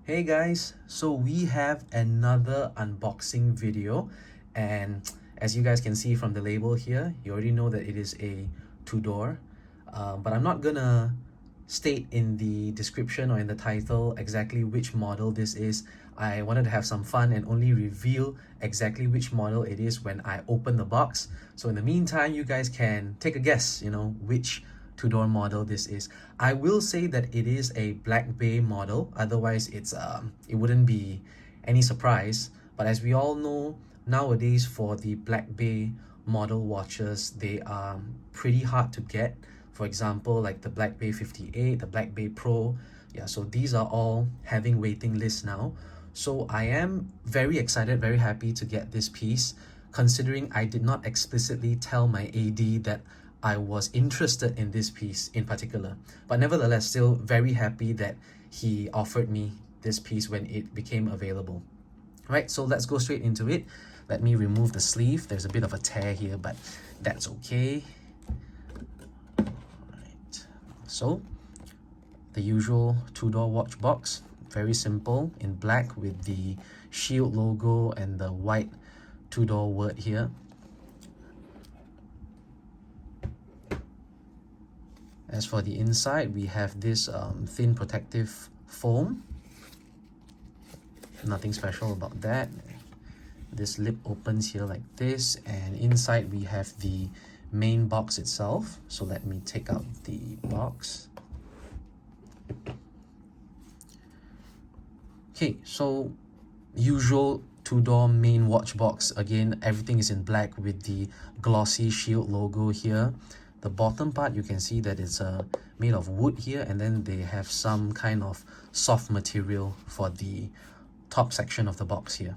Hey guys, so we have another unboxing video, and as you guys can see from the label here, you already know that it is a Tudor, but I'm not gonna state in the description or in the title exactly which model this is. I wanted to have some fun and only reveal exactly which model it is when I open the box. So in the meantime, you guys can take a guess, which Tudor model this is. I will say that it is a Black Bay model, otherwise it wouldn't be any surprise. But as we all know, nowadays for the Black Bay model watches, they are pretty hard to get. For example, like the Black Bay 58, the Black Bay Pro. Yeah, so these are all having waiting lists now. So I am very excited, very happy to get this piece, considering I did not explicitly tell my AD that I was interested in this piece in particular. But nevertheless, still very happy that he offered me this piece when it became available. Right, so let's go straight into it. Let me remove the sleeve. There's a bit of a tear here, but that's okay. Right. So, the usual Tudor watch box. Very simple, in black with the shield logo and the white Tudor word here. As for the inside, we have this thin protective foam. Nothing special about that. This lip opens here like this, and inside we have the main box itself. So let me take out the box. Okay, so usual Tudor main watch box. Again, everything is in black with the glossy shield logo here. The bottom part, you can see that it's made of wood here, and then they have some kind of soft material for the top section of the box here.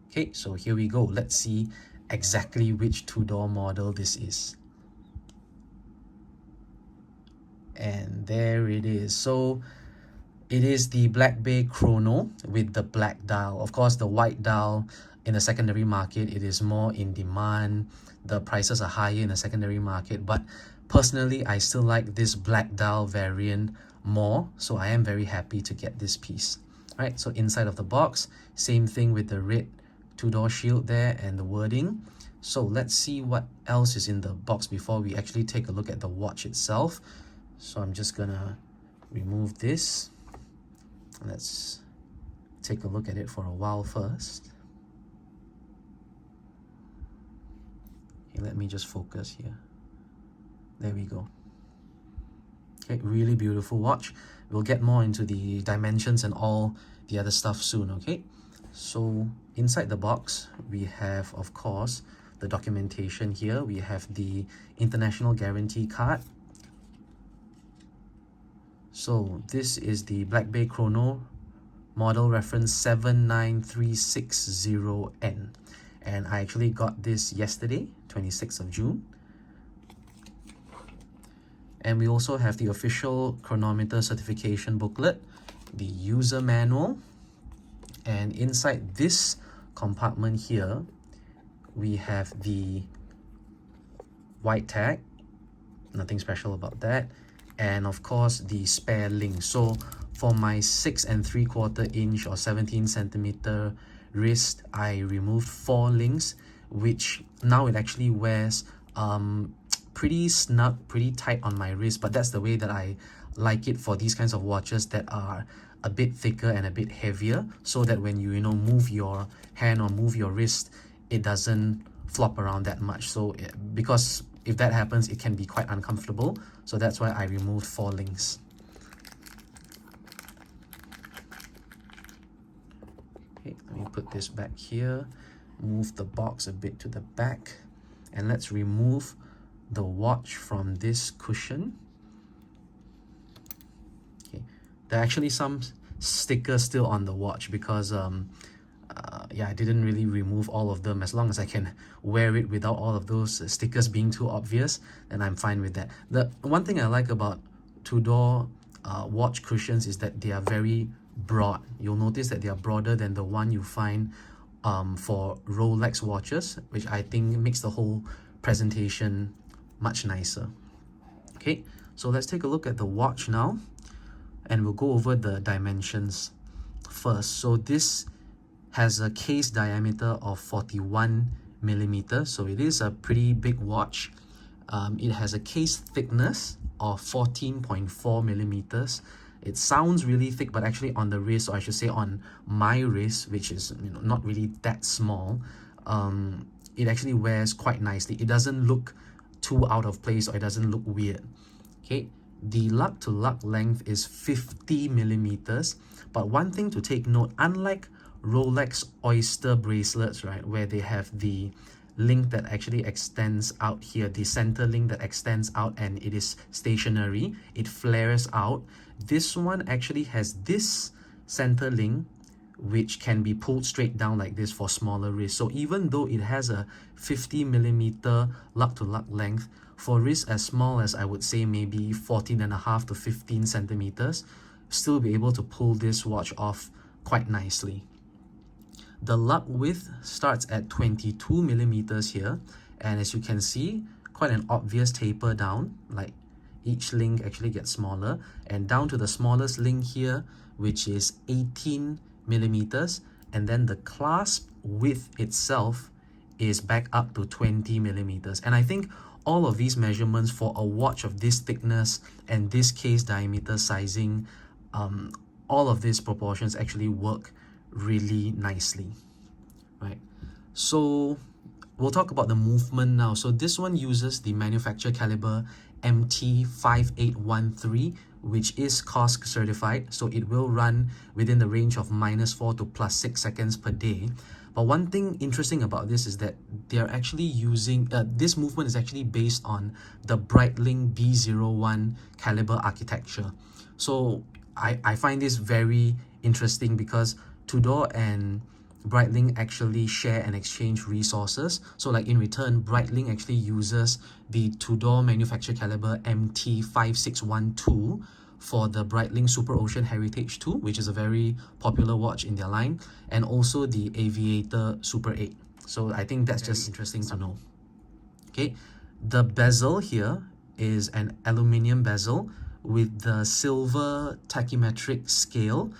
Okay, so here we go. Let's see exactly which Tudor model this is. And there it is. So it is the Black Bay Chrono with the black dial. Of course, the white dial in the secondary market, it is more in demand. The prices are higher in the secondary market, but personally, I still like this black dial variant more, so I am very happy to get this piece. All right, so inside of the box, same thing with the red Tudor shield there and the wording. So let's see what else is in the box before we actually take a look at the watch itself. So I'm just gonna remove this. Let's take a look at it for a while first. Okay, let me just focus here. There we go. Okay, really beautiful watch. We'll get more into the dimensions and all the other stuff soon, okay? So inside the box, we have, of course, the documentation here. We have the international guarantee card. So this is the Black Bay Chrono model reference 79360N. And I actually got this yesterday, 26th of June. And we also have the official chronometer certification booklet, the user manual, and inside this compartment here, we have the white tag, nothing special about that, and of course the spare link. So for my 6 3/4 inch or 17 centimeter wrist, I removed 4 links, which now it actually wears pretty snug, pretty tight on my wrist, but that's the way that I like it for these kinds of watches that are a bit thicker and a bit heavier, so that when you move your hand or move your wrist, it doesn't flop around that much. So because if that happens, it can be quite uncomfortable, so that's why I removed 4 links. Okay, let me put this back here, move the box a bit to the back, and let's remove the watch from this cushion. Okay, there are actually some stickers still on the watch because yeah, I didn't really remove all of them. As long as I can wear it without all of those stickers being too obvious, then I'm fine with that. The one thing I like about Tudor watch cushions is that they are very broad. You'll notice that they are broader than the one you find for Rolex watches, which I think makes the whole presentation much nicer. Okay, so let's take a look at the watch now, and we'll go over the dimensions. first. So this has a case diameter of 41 millimeters, so it is a pretty big watch. It has a case thickness of 14.4 millimeters. It sounds really thick, but actually on the wrist, or I should say on my wrist, which is not really that small, it actually wears quite nicely. It doesn't look too out of place, or it doesn't look weird. Okay, the lug to lug length is 50 millimeters. But one thing to take note, unlike Rolex Oyster bracelets, right, where they have the link that actually extends out here, the center link that extends out and it is stationary, it flares out. This one actually has this center link which can be pulled straight down like this for smaller wrists. So even though it has a 50 millimeter lug to lug length, for wrists as small as, I would say, maybe 14.5 to 15 centimeters, still be able to pull this watch off quite nicely. The lug width starts at 22 millimeters here, and as you can see, quite an obvious taper down, like each link actually gets smaller, and down to the smallest link here, which is 18 millimeters, and then the clasp width itself is back up to 20 millimeters. And I think all of these measurements for a watch of this thickness and this case diameter sizing, all of these proportions actually work really nicely, right? So we'll talk about the movement now. So this one uses the manufacturer caliber MT5813, which is COSC certified, so it will run within the range of -4 to +6 seconds per day. But one thing interesting about this is that they're actually using, this movement is actually based on the Breitling B01 caliber architecture. So I find this very interesting because Tudor and Breitling actually share and exchange resources. So like in return, Breitling actually uses the Tudor manufacturer caliber MT5612 for the Breitling Super Ocean Heritage 2, which is a very popular watch in their line, and also the Aviator Super 8. So I think that's just interesting to know. Okay, the bezel here is an aluminium bezel with the silver tachymetric scale,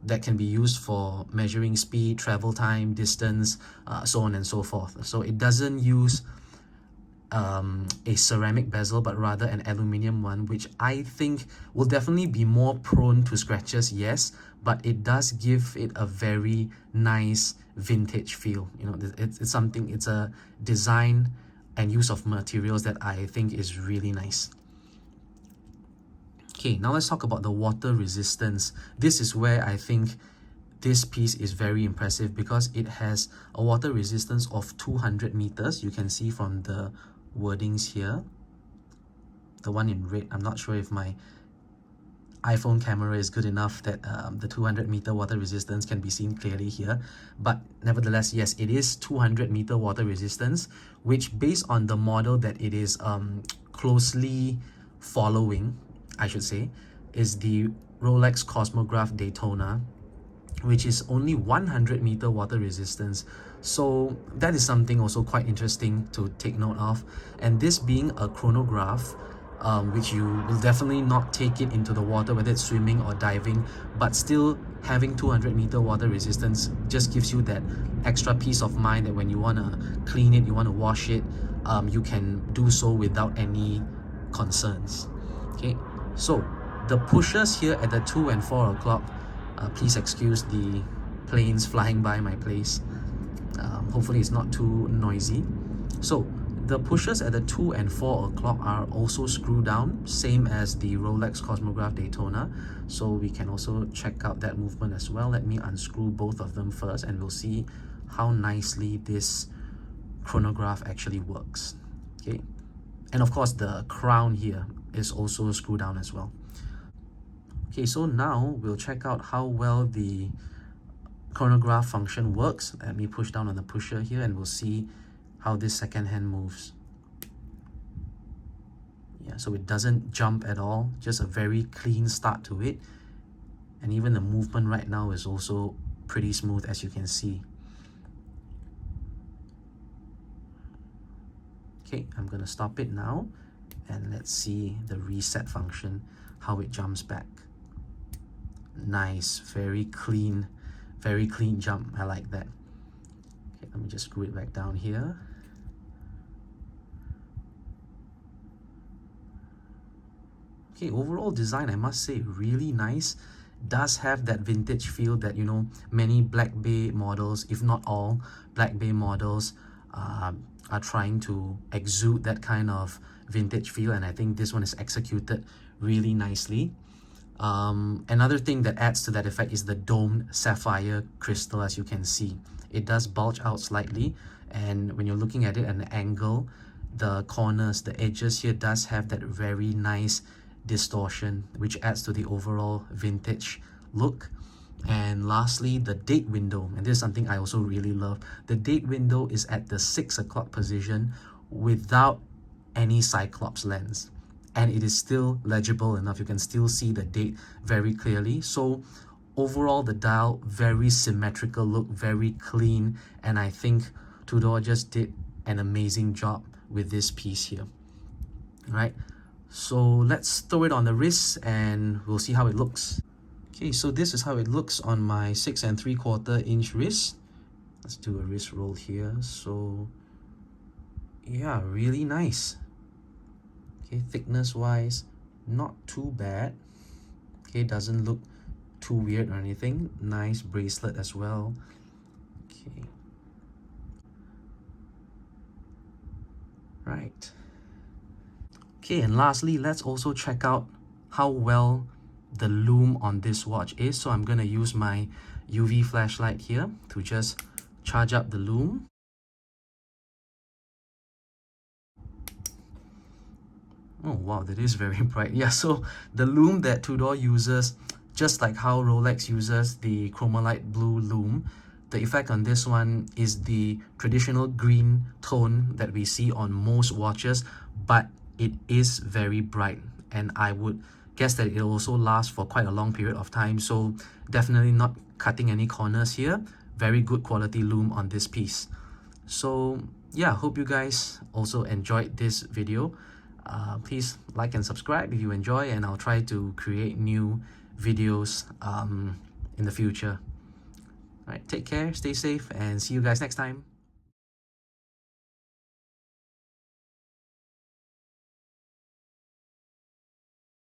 that can be used for measuring speed, travel time, distance, so on and so forth. So it doesn't use a ceramic bezel, but rather an aluminium one, which I think will definitely be more prone to scratches, yes, but it does give it a very nice vintage feel. It's something, it's a design and use of materials that I think is really nice. Okay, now let's talk about the water resistance. This is where I think this piece is very impressive because it has a water resistance of 200 meters. You can see from the wordings here. The one in red, I'm not sure if my iPhone camera is good enough that the 200-meter water resistance can be seen clearly here. But nevertheless, yes, it is 200-meter water resistance, which based on the model that it is closely following, I should say, is the Rolex Cosmograph Daytona, which is only 100-meter water resistance. So that is something also quite interesting to take note of. And this being a chronograph, which you will definitely not take it into the water, whether it's swimming or diving, but still having 200-meter water resistance just gives you that extra peace of mind that when you want to clean it, you want to wash it, you can do so without any concerns. Okay, so the pushers here at the 2 and 4 o'clock, please excuse the planes flying by my place. Hopefully it's not too noisy. So the pushers at the 2 and 4 o'clock are also screw down, same as the Rolex Cosmograph Daytona. So we can also check out that movement as well. Let me unscrew both of them first and we'll see how nicely this chronograph actually works. Okay, and of course the crown here is also screwed down as well. Okay, so now we'll check out how well the chronograph function works. Let me push down on the pusher here and we'll see how this second hand moves. Yeah, so it doesn't jump at all, just a very clean start to it. And even the movement right now is also pretty smooth, as you can see. Okay, I'm gonna stop it now and let's see the reset function, how it jumps back. Nice, very clean jump. I like that. Okay, let me just screw it back down here. Okay, overall design, I must say, really nice. Does have that vintage feel that, you know, many Black Bay models, if not all Black Bay models, are trying to exude that kind of vintage feel, and I think this one is executed really nicely. Another thing that adds to that effect is the domed sapphire crystal. As you can see, it does bulge out slightly, and when you're looking at it at an angle, the corners, the edges here does have that very nice distortion, which adds to the overall vintage look. And lastly, the date window, and this is something I also really love. The date window is at the 6 o'clock position without any Cyclops lens, and it is still legible enough. You can still see the date very clearly. So overall, the dial, very symmetrical look, very clean, and I think Tudor just did an amazing job with this piece here. All right, so let's throw it on the wrist and we'll see how it looks. Okay, so this is how it looks on my 6 3/4 inch wrist. Let's do a wrist roll here. So yeah, really nice. Okay, thickness wise, not too bad. Okay, doesn't look too weird or anything. Nice bracelet as well. Okay, right. Okay, and lastly, let's also check out how well the lume on this watch is. So I'm gonna use my UV flashlight here to just charge up the lume. Oh wow, that is very bright. Yeah, so the lume that Tudor uses, just like how Rolex uses the chromalite blue lume, the effect on this one is the traditional green tone that we see on most watches, but it is very bright, and I would guess that it also lasts for quite a long period of time. So definitely not cutting any corners here. Very good quality lume on this piece. So yeah, hope you guys also enjoyed this video. Please like and subscribe if you enjoy, and I'll try to create new videos in the future. All right, take care, stay safe, and see you guys next time.